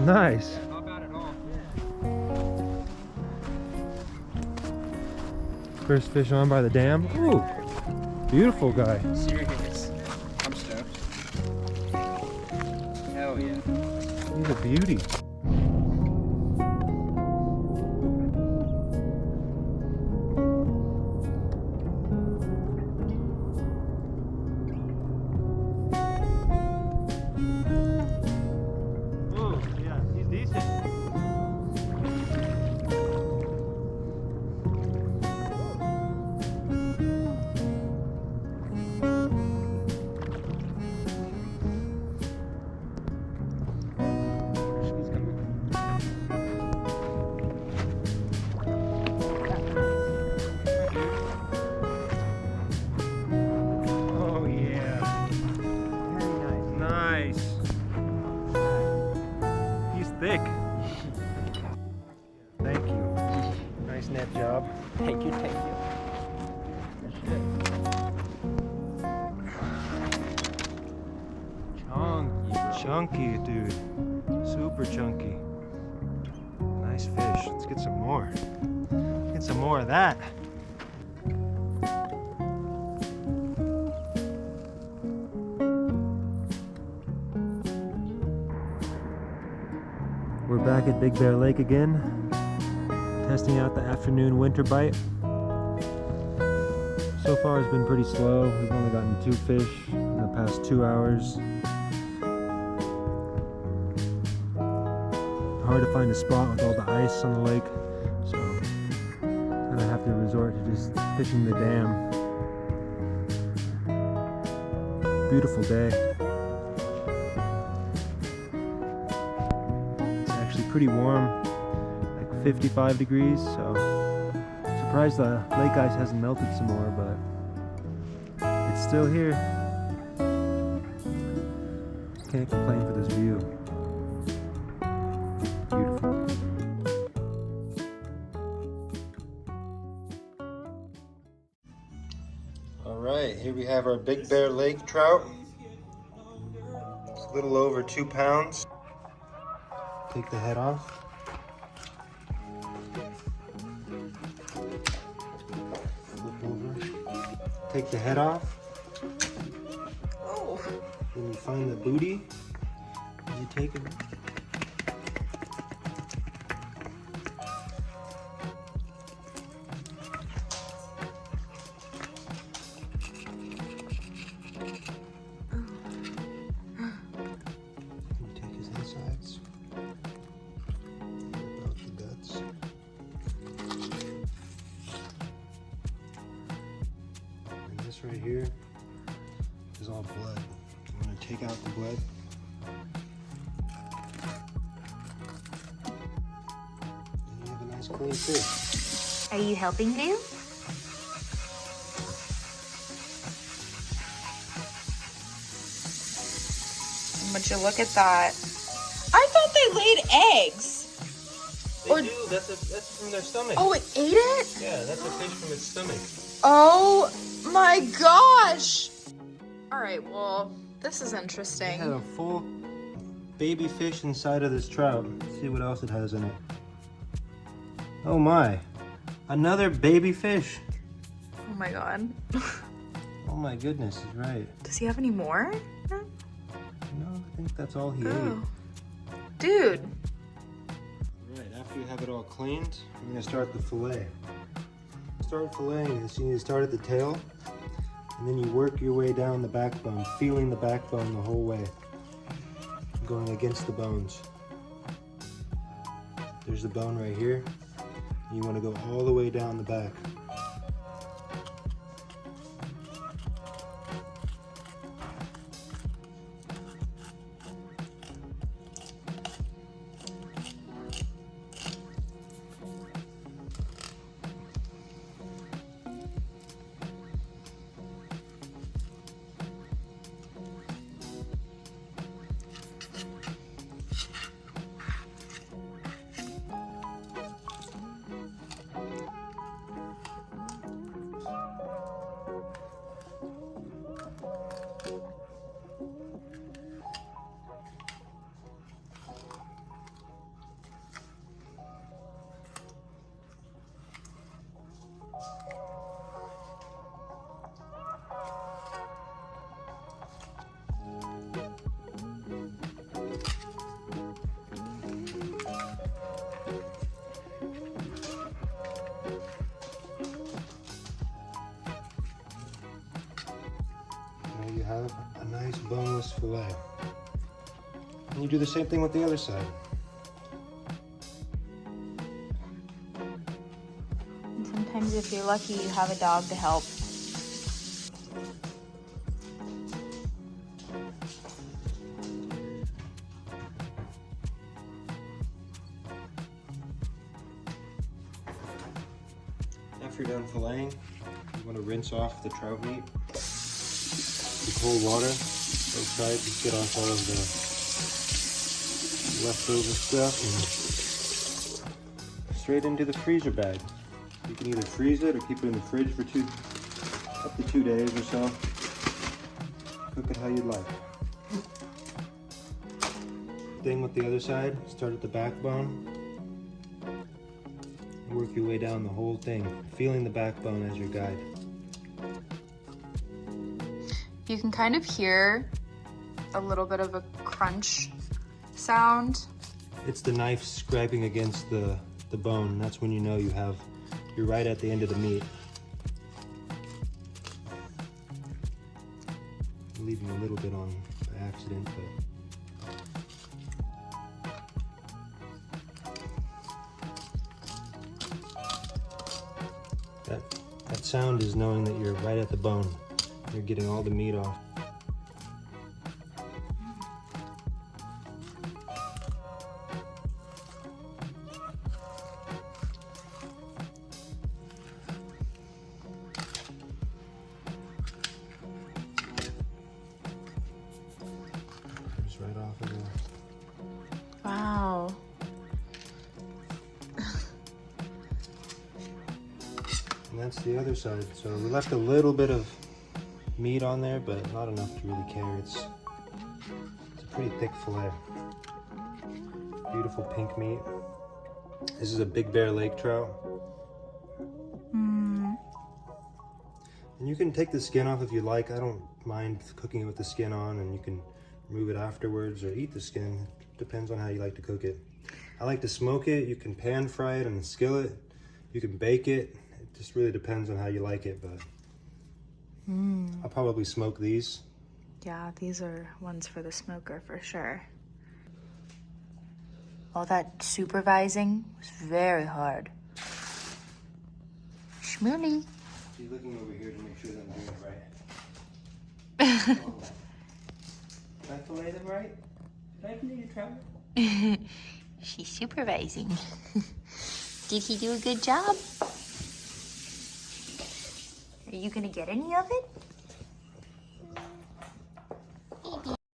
Nice. How bad at all? First fish on by the dam. Ooh, beautiful guy. Serious. I'm stoked. Hell yeah. He's a beauty. Oh, yeah, he's decent. Oh yeah. Very nice. Nice. He's thick. Thank you. Nice net job. Thank you, thank you. Chunky, dude. Super chunky. Nice fish. Let's get some more. Get some more of that. We're back at Big Bear Lake again, testing out the afternoon winter bite. So far it's been pretty slow. We've only gotten 2 fish in the past 2 hours. Hard to find a spot with all the ice on the lake, so I'm gonna have to resort to just fishing the dam. Beautiful day. It's actually pretty warm, like 55 degrees, so surprised the lake ice hasn't melted some more, but it's still here. Can't complain for this view. Beautiful. All right, here we have our Big Bear Lake trout. It's a little over 2 pounds. Take the head off. Flip over. Take the head off. Oh. Then you find the booty. You take it. You take his insides. Rip out the guts. And this right here is all blood. I'm going to take out the blood. And you have a nice clean fish. Are you helping me? Would you look at that? I thought they laid eggs. They Or- do. That's from their stomach. Oh, it ate it? Yeah, that's a fish from its stomach. Oh my gosh. All right, well, this is It had interesting. a full baby fish inside of this trout. Let's see what else it has in it. Oh my. Another baby fish. Oh my god. Oh my goodness, he's right. Does he have any more? No, I think that's all he ate. Oh. Dude. Right, after you have it all cleaned, I'm gonna start the fillet. Start filleting this, you need to start at the tail, and then you work your way down the backbone, feeling the backbone the whole way, going against the bones. There's the bone right here. You wanna go all the way down the back. fillet. And you do the same thing with the other side. And sometimes if you're lucky, you have a dog to help. After you're done filleting, you want to rinse off the trout meat with cold water outside to get off all of the leftover stuff and straight into the freezer bag. You can either freeze it or keep it in the fridge for up to 2 days or so. Cook it how you'd like. Thing with the other side, start at the backbone. Work your way down the whole thing, feeling the backbone as your guide. You can kind of hear a little bit of a crunch sound. It's the knife scraping against the bone. That's when you know you're right at the end of the meat. I'm leaving a little bit on by accident, but that sound is knowing that you're right at the bone. You're getting all the meat off. Just right off of there. Wow. And that's the other side. So we left a little bit of meat on there, but not enough to really care. It's a pretty thick fillet. Beautiful pink meat. This is a Big Bear Lake trout. And you can take the skin off if you like. I don't mind cooking it with the skin on, and you can remove it afterwards or eat the skin. Depends on how you like to cook it. I like to smoke it. You can pan fry it in a skillet. You can bake it. It just really depends on how you like it, but I'll probably smoke these. Yeah, these are ones for the smoker for sure. All that supervising was very hard. Shmoony. So you're looking over here to make sure that I'm doing it right. Did I fillet them right? Did I fillet your trout? She's supervising. Did he do a good job? Are you gonna get any of it?